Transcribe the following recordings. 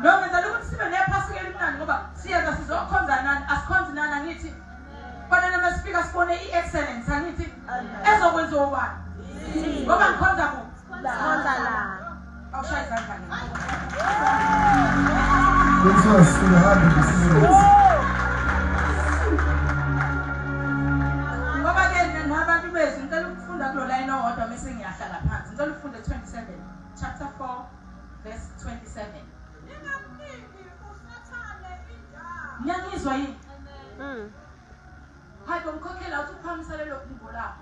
Lo ngenzela ukuthi sibe nephasika elimnandi ngoba siyaza sizokhonza nani asikhonzi nani angithi. Fanele masifika sibone i-excellence angithi ezokwenza ubani. Ngoba ngikhonza ku. Khonza la. Awushaya izandla nini? Kuthiwa sihambe ngesinqozi. Ngoba ke nabantu bethu ngicela ukufunda kulo line owodwa bese ngiyahlala phansi. Ngicela ufunde 27 chapter 4 verse 27. Ngiyangizwa yini? Hayi bomkhokhela uthi uphamisa lelo phimbo lakho.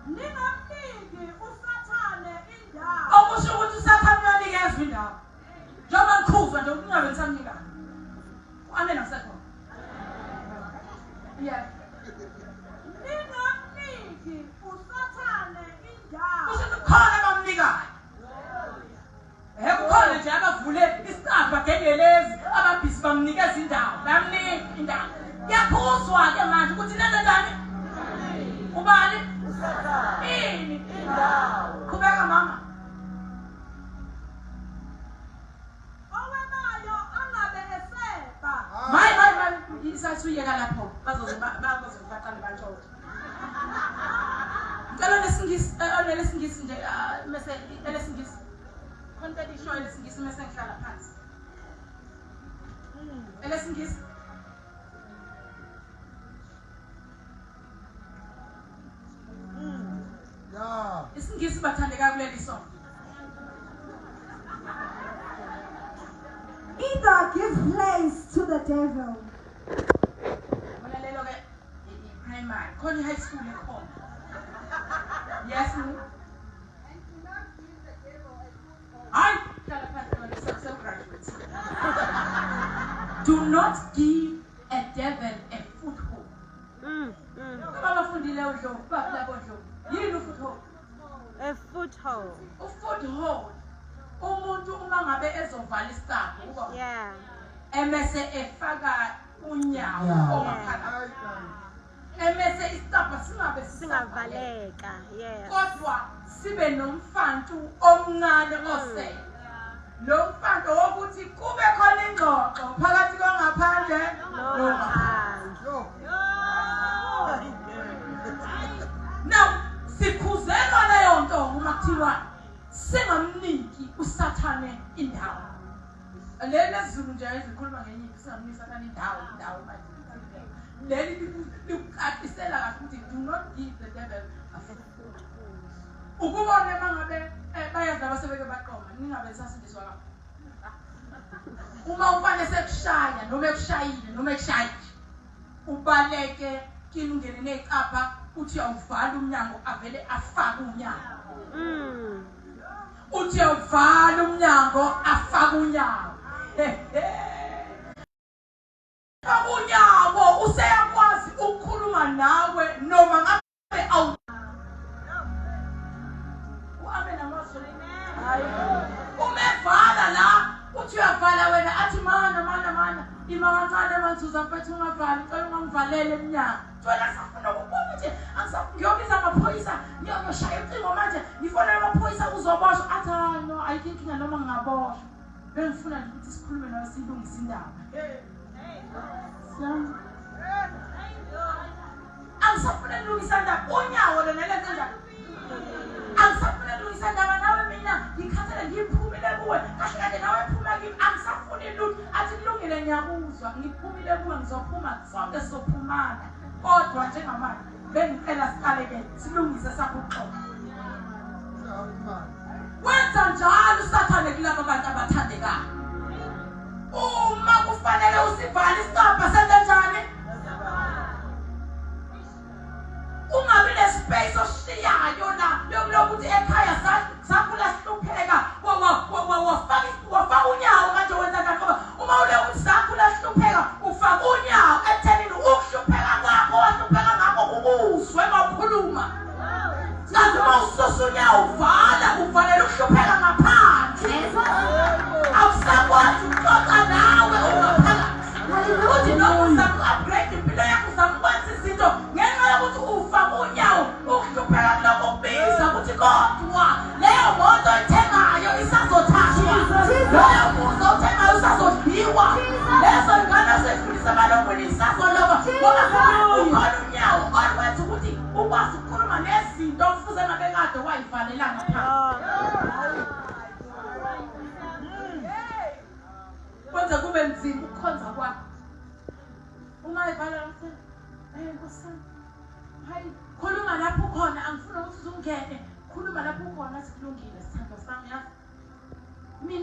Ningamniki usathane indawo. Okusho ukuthi usathane uyanikezwa indawo. Njengoba ngikhuzwa nje ukungabe ngisamnika. Amen asekho. Yeah. Ningamniki usathane indawo. Kusho khona bamnikayo. Kukhona nje abavule isicabha gengelezi ababhisi bamnikeza indawo. Bamnika indawo. Yaphuzwa ke manje ukuthi nenze njani? Ubani? Ini indawo. Qhubeka mama. Owemayo angabe eseba. Mayi isasuyeka lapho bazozibaqala bantshotha. Ngicela lesingisi nje mase lesingisi. Content isho lesingisi mase ngihlala phansi. Lesingisi. Yeah. Isingisi bathandeka kuleli sonto. Either give place to the devil. Wena lelo ke primary, khona high school ekhona. Yes no. And do not give the devil a foothold. Hayi, hlala phansi wena graduates. Do not give a devil a foothold. Abafundile udlo, babla bodlo. Yini foothold? A foothold. Foothold. Umuntu uma ngabe ezovala isicabha uba Yeah. emese efaka unyawo omaphakathi. Emese isicabha singabe Singavaleka. Yes. kodwa sibe nomfantu omncane osele. Lo mfanto wokuthi kube khona ingxoxo phakathi kwangaphandle Nophandle. Now sikhuzelwa leyo nto uma kuthiwa singamniki usathane indawo. Leli Zulu nje ezikhuluma ngenyimpi singamniki usathane indawo manje. Leli liqaqisela kahle ukuthi do not give the devil a foothold. Ukubona mangabe bayazi abasebeke baqoma ningabe sasindiswa lapho. Uma ufane sekushaya noma ekushayile noma ekushayile ubaleke kini ungene necapha uthi awuvala umnyango avele afaka umnyango. Uthi awuvala umnyango afaka unyawo. Unyawo useyakwazi ukukhuluma nawe noma ngabe awu. Uamen amazwi. Umevala la uthi uyavala wena athi mana imawancane manje mfethu ungavali ngicela ungivalele emnyango. Wena safuna ukubona ukuthi ngiyobiza amaphoyisa ngiyoshaya ucingo manje ngifonela amaphoyisa uzoboshwa athi no I think noma ngingaboshwa bengifuna nje ukuthi sikhulume nawe silungise indaba. Angisafuna ukulungisa indaba unyawo lona lenze njani? Angisafuna ukulungisa indaba nawe mina ngikhathele ngiphumile kuwe kahle nawe phuma kimi angisafuni lutho athi kulungile ngiyakuzwa ngiphumile kuwe ngizophuma sonke sizophumana kodwa njengamanje bengicela siqaleke silungise sakuxoxa. Wenza njalo usathane kulabo bantu abathandekayo. Uma kufanele usivale isicabha senze njani? Ungabi nespace oshiyayo la lokuthi ekhaya sakhula sihlupheka wafaka unyawo manje wenza kanti ngoba uma ule ukuthi sakhula sihlupheka ufaka unyawo ethenini ukuhlupheka kwakho wahlupheka ngakho ukuzwe makhuluma. Kanti uma ususa unyawo uvala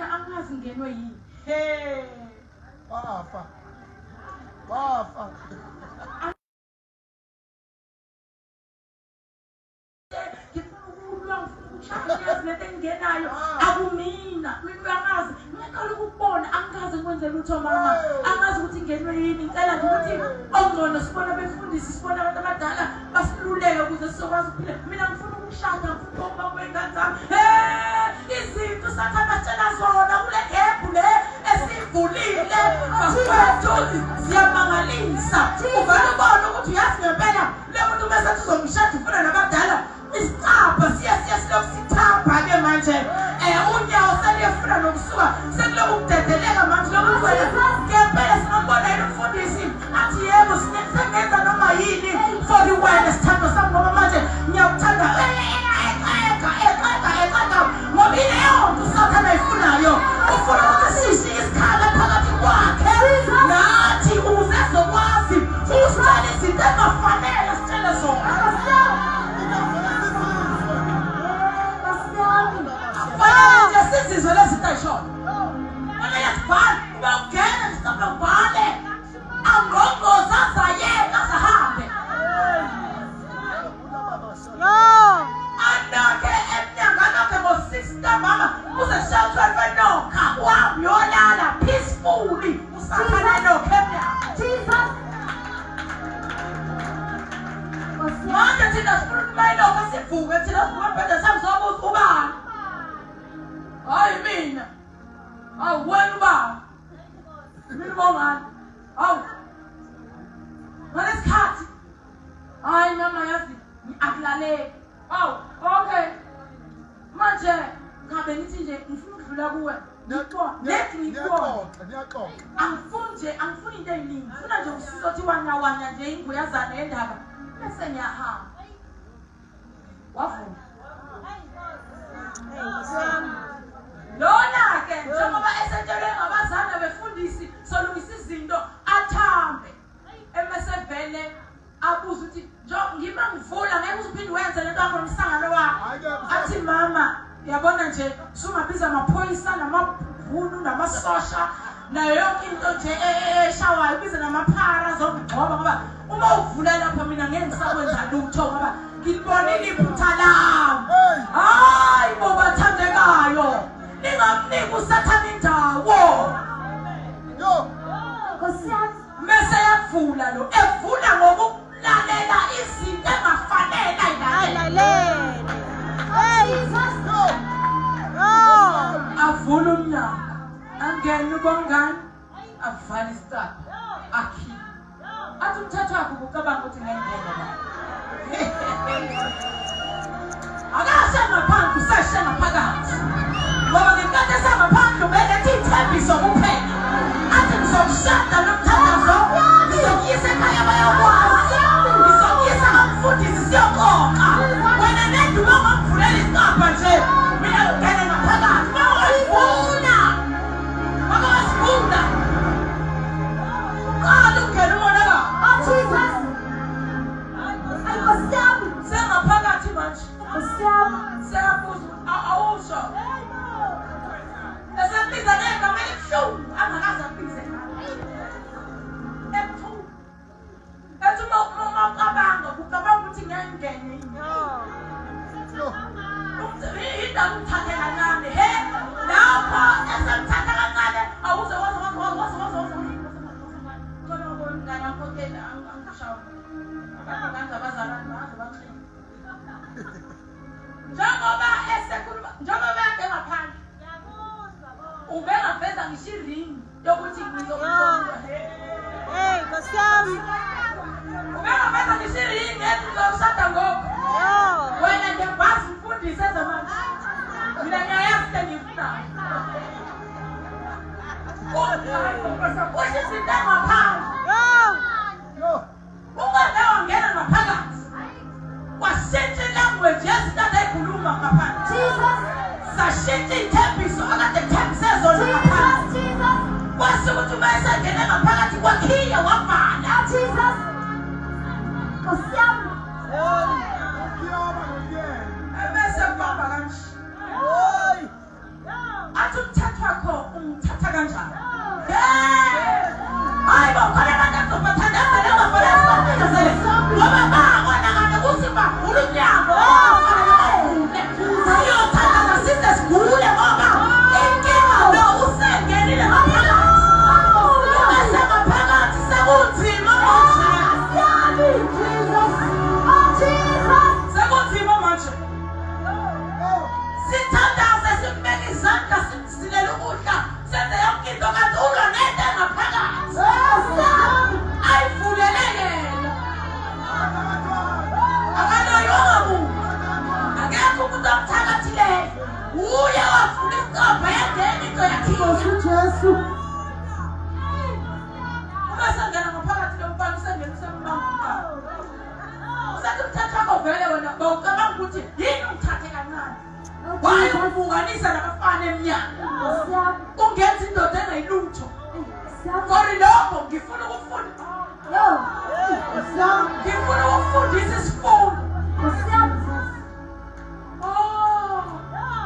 mina angazi ngenwe yini he Wafa. Ngenayo akumina mina angazi ngiyaqala ukubona angazi ngikwenze lutho mama angazi ukuthi ngenwe yini ngicela nje ukuthi ongcono sibona befundisi sibona abantu abadala basiluleke ukuze sizokwazi ukuphila mina ngifuna ukushada ngifuna ukuba kwengane zami izinto sathana tshela zona kule app le esivulile bafethu ziyamangalisa uvela ubona ukuthi uyazi ngempela le muntu bese uzomshada ufuna nabadala isicapha silokusithapha-ke manje unyawo seliyefuna nokusuka sekuloku kudedeleka manje lokuthi wena ngempela singambona yini umfundisi athi yebo sengenza noma yini for wena sithando sami ngoba manje ngiyakuthanda eqeda ngoba ileyo nto usathana ayifunayo ufuna ukuthi sishiye isikhala phakathi kwakhe nathi ukuze ezokwazi usitshela izinto engafanele sitshele zona sizizwe lezinto ayishona ayazibhala uba ungena mhlawumbe ubhale angongoza zayeka zahambe anake emnyanganakhe ngo-6 mama uzeshelter fenokha uhambe uyolala peacefully usathana enokha emnyango manje thina sifuna ukuba inokha sivuke thina sivuke embhedeni sami sobuza ubani hayi mina awu wena ubaba mina bongani awu ngalesikhathi hayi mama yazi akulaleki awu okay manje ngabe nithi nje ngifuna ukudlula kuwe Niyaxoxa. angifuni into eyiningi ngifuna nje usizo othi wanyawanya nje inguyazana yendaba bese ngiyahamba wavuma lona-ke njengoba esentshelwe ngabazana befundisi solungisa izinto athambe emesevele abuze ukuthi ngima ngivula ngeke uzuphinde wenze lento yakho nomhlangano wakho athi mama uyabona nje sungabiza amaphoyisa namabhunu namasosha nayo yonke into nje eshawayo ubize namaphara zokugcoba ngoba uma uvula lapha mina ngeke ngisakwenza lutho ngoba ngilibonile iphutha lami hayi bo bathandekayo ningamnika usathana indawo mese yavula lo evula ngokulalela izinto engafanele ayilalele avula umnyango angene ubongani avale isicapha akhiphe athi umthetho wakho ukucabanga ukuthi ngengena akashe ngaphandle usashe ngaphakathi ngoba ngenkathi esangaphandle ubelethe ithembiso kuphela athi ngizokushada nomthandazo ngizokuyisa ekhaya bayokwazi ngizokuyisa kamfundisi siyoqoqa wena nenduba ongamvulela isicapha nje mina ungene ngaphakathi mawasifuna uqala ungene umonakalo sengaphakathi manje seyabuza awusho esebiza negama elibuhlungu angakaze abize ebuhlungu ethi uma ucabanga ukuthi ngiyangene indaba umthathe kancane he lapho esemthatha kancane awuze njengoba ake ngaphandle ubengaveza ngisho iringi yokuthi ngizokuzonda ubengaveza ngisho iringi ezizoshada ngoku wena nje bazi mfundisi ezamanje mina ngiyayazi sengifunayo usho izinto engaphandle ungaze wangena ngaphakathi washintsha ilanguage yezinto azayikhuluma ngaphandle sashintsha iy'thembiso akade kuthembise zona ngaphandle kwase ukuthi uma esangene ngaphakathi kwakhiye wavala ebese kubamba kanje athi umthetho wakho ungavuli isicabha yangena into yakhile Nkosi uJesu. ungasangena ngaphakathi lomfana usangena usembamba usathi umthatha wakho vele wena bawucabanga ukuthi yini umthathe kancane wayevukanisa nabafana eminyaka ungenza indoda engayilutho kori lokho ngifuna ukufunda ngifuna ukufundisa isifundo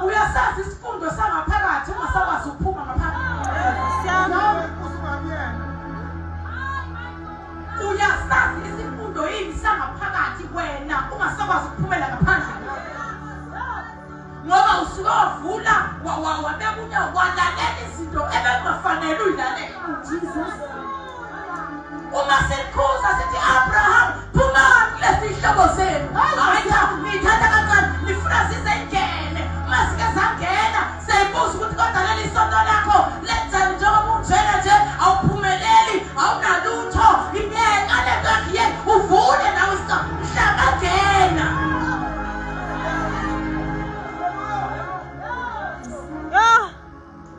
uyasazi isifundo sangaphakathi ungasakwazi ukuphuma ngaphakathi uyasazi isifundo yini sangaphakathi wena ungasakwazi ukuphumela ngaphandle ngoba usuke wavula wabekunya walalela izinto ebekungafanele uyilalela uma sikhuza sithi Abraham phuma kulesi hlobo senu hayi cha ngithatha kancane ngifuna sizengene masike zangena seyibuza ukuthi kodwa leli sonto lakho lenzani njengoba unjena nje awuphumeleli awunalutho ingeka lento yakhe uvule nawe isicabha mhlaba ngena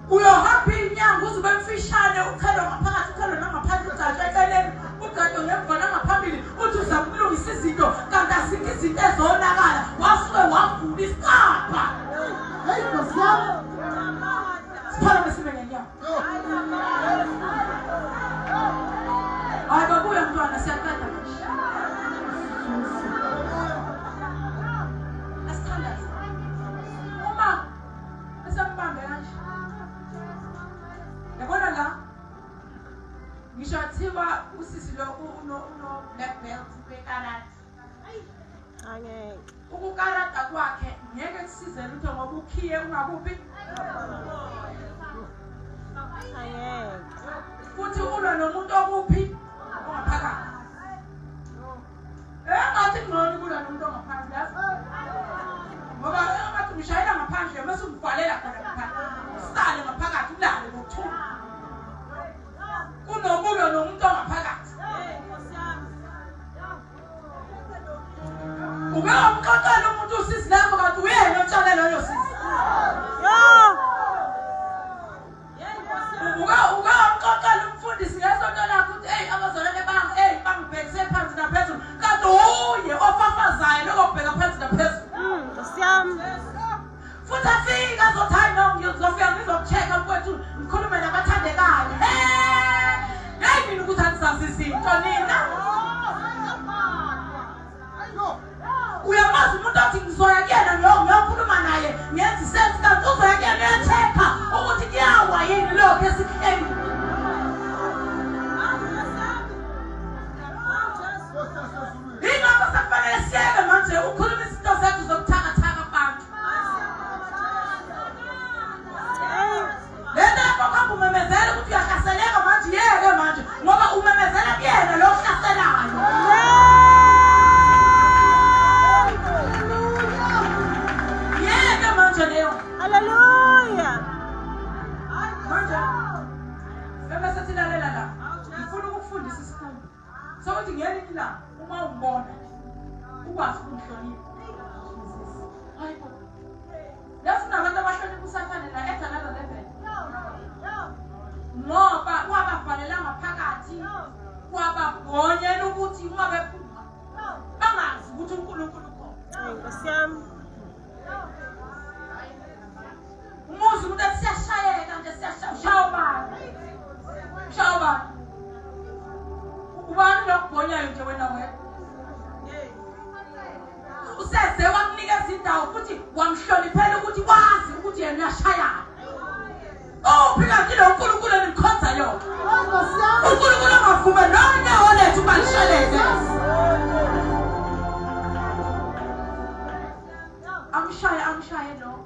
uyohamba inyanga uze ube mfishane ukhelwa ngaphakathi ukhelwa nangaphandle ugajwa eceleni ugajwa ngemva nangaphambili uthi uzakulungisa izinto kanti asikho izinto ezonakala wasuke wavula isicabha Hey, Nkosi yami. siphana besibe ngenyawo hayi babuya mntwana siyaqeda asithandaze uma esambambe kanje yabona la ngisho athiwa usisi lo uno black belt bekarate Angeke. ukukarata kwakhe ngeke kusize lutho ngoba ukhiye ungakuphi Angeke. futhi ulwa nomuntu okuphi ongaphakathi ngathi ngcono kulwa nomuntu ongaphandle yazi ngoba ngathi ngishayela ngaphandle bese umvalela khona ngaphandle usale ngaphakathi ulale ngokuthula kunokulwa nomuntu ongaphakathi ube umqoqela umuntu usisi lapho kanti uyena otshalela loyo sisi uke umqoqela umfundisi ngesonto lakho ukuthi abazalwane bami bangibhekise phansi naphezulu kanti uye ofafazayo lokubheka phansi naphezulu Nkosi yami. futhi afika azothi hayi no ngizofika ngizoku-check-a mfowethu ngikhulume nabathandekayo hayi mina ukuthi angizazi izinto nina uyamazi umuntu othi ngizoya kuyena ngiyokhuluma naye ngenza isensi kanti uzoya kuyena uyo-check-a ukuthi kuyawa yini lokho esikeni ingakho sekufanele siyeke manje ukhuluma izinto zethu zokuthakathaka abantu lento yakho kuhamba umemezela ukuthi uyahlaseleka manje yeke manje ngoba umemezela kuyena lo ohlaselayo yeke manje leyo Hallelujah. manje bese silalela la ngifuna ukufundisa isifundo sokuthi ngelinye ilanga uma umbona ukwazi ukumhlonipha hayibo yazi nabantu abahlonipha usathane la eDalala 11 ngoba wabavalela ngaphakathi wabagonyela ukuthi uma bephuma bangazi ukuthi uNkulunkulu ukhona Nkosi yami. umuzi umuntu ethi siyashayeka nje siyashawubani ubani lokugonyayo nje wena useze wakunikeza indawo futhi wamhloniphela ukuthi wazi ukuthi yena uyashayana phika kilo uNkulunkulu enimkhonza yona Nkosi yami. uNkulunkulu angavume nonyawo lethu balisheleze amshaye lo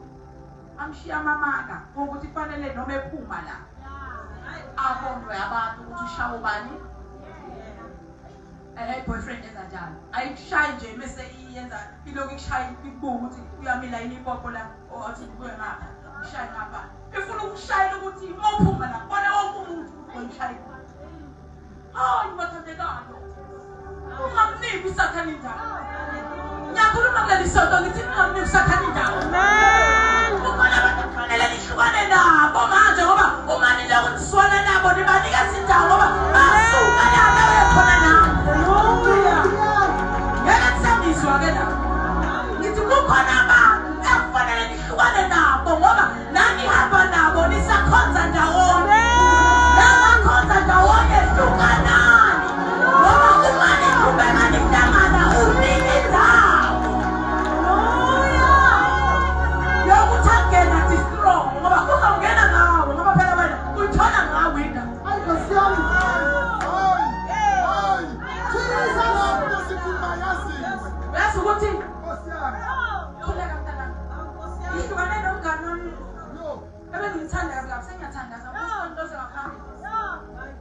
amshiya amamanga ukuthi kufanele noma ephuma la abonwe abantu ukuthi ushawo bani boyfriend yenza njalo ayishayi nje bese iyenza ilokhu ikushaya ikubuka ukuthi uyamila yini ipopo la othi kuye ngapha ushaye ngapha ifuna ukushayela ukuthi mophuma la bona wonke umuntu uyishayela hayi bathandekayo ungamniki usathana indawo ngiyakhuluma kuleli sonto ngithi ungamniki usathana indawo Amen. ukubona abantu kufanele ngithanda kabi sengiyathandaza umuntu osengaphambili.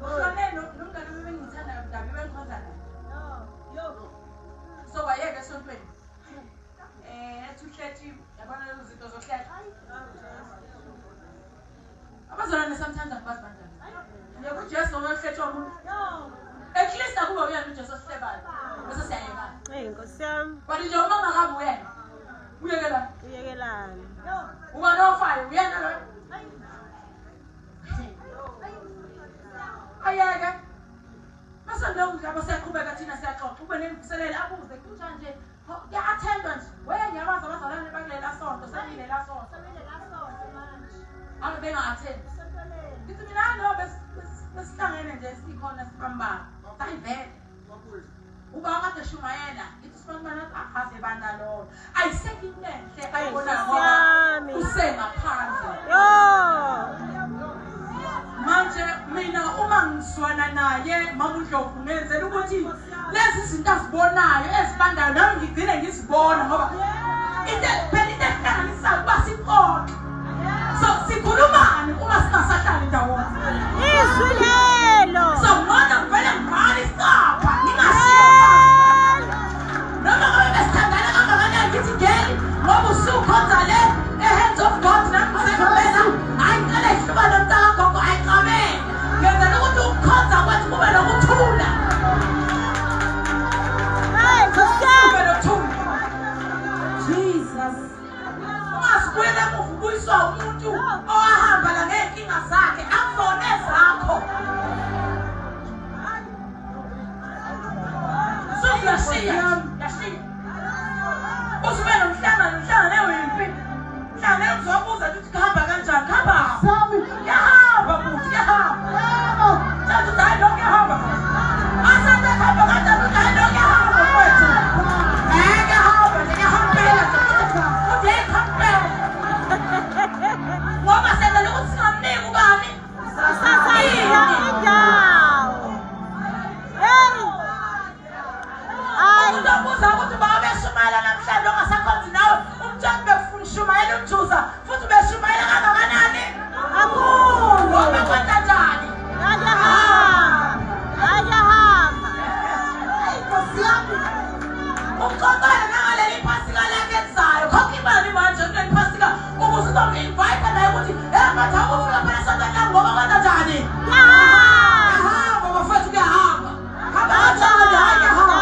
Uhlone nomngane wami engithanda kabi bengikhonza naye. So wayeke esontweni. Ethi yabona lezo zinto zokuhlela. Abazalwane sometimes abazi kanjani. Yebo uJesu wayehletshwa umuntu. At least akuba uyena uJesu osihlebana. Bese siyayekana. Hey, Nkosi yami. But nje uma ungahambi uyena. Uyekelana. Uyekelani. Uba nofayo uyena lo. Ayeke. Mase lo ngaba siyaqhubeka thina siyaxoxa. Ube nemvuselelo abuze kuthanje nje. Ya-attendwa nje. Weyayabaza abazalwane bakulela sonto, senilela sonto. Ake benga-attend. Ngithi mina no besihlangene nje sikhona sibambana. Sayivele. Uba kade shumayela, ngithi sibambana ahaze bana lo. Ayiseki inhle ayibona ngoba usengaphandle. Manje mina uma ngiswana naye mama uNdlovu ngenzela ukuthi lezi zinto azibonayo ezibandayo nami ngigcine ngizibona ngoba into ehlanganisayo kuba sixoxe. So sikhulumani uma singasahlali ndawonye. Izwi lelo. So ngona ngivele ngibhale isapha ngingashiya. Noma ngabe besithandana kangakanani ngithi ngeke ngoba usukhonza le hands of God nami ngisekhona. Hayi ngale ihluba nomntaka gogo ayiqame. Ngenzela ukuthi ukukhonza kwethu kube nokuthula. Hey, Nkosi yami. Kube nokuthula. Jesus. Ungasibuyela emuva ubuyiswa umuntu owahamba la ngey'nkinga zakhe akuzona ezakho. Suyashiya, yashiya. Usuke nomhlangano wempi. Mhlangano uzobuza ukuthi kuhamba kanjani, kuhamba. Yahamba buthi, yahamba. Sathi uthi hayi lokhu yahamba. Asathi ekuhamba kanjani uthi hayi lokhu yahamba kwethu. Yahamba, yahambela. Uthi yayihambela. Ngoba senzela ukuthi singamniki ubani. Sasayila indawo. Hey. Ay. Uzobuza ukuthi baba beshumayela namhlanje ongasakhonzi nawe umntwana befuna ushumayela umjuza futhi beshumayela kangakanani? Kakhulu. Ngoba kwenza njani? Ayahamba. Hayi Nkosi yami. Uxoxele nangaleli phasika lakhe elizayo. Khokha imali manje kuleli phasika ukuze uzongi-invite naye ukuthi ngathi akufika phela esontweni lami ngoba kwenza njani? Yahamba bafethu kuyahamba. Hamba kanjani? Hayi yahamba.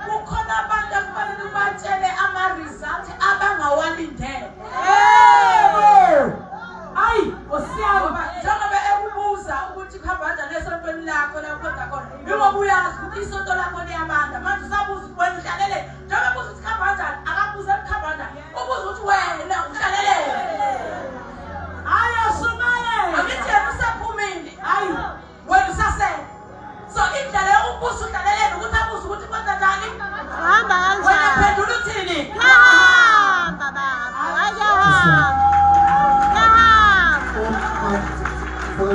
Kukhona abantu ekufanele ubatshele ama-result abangawalindele.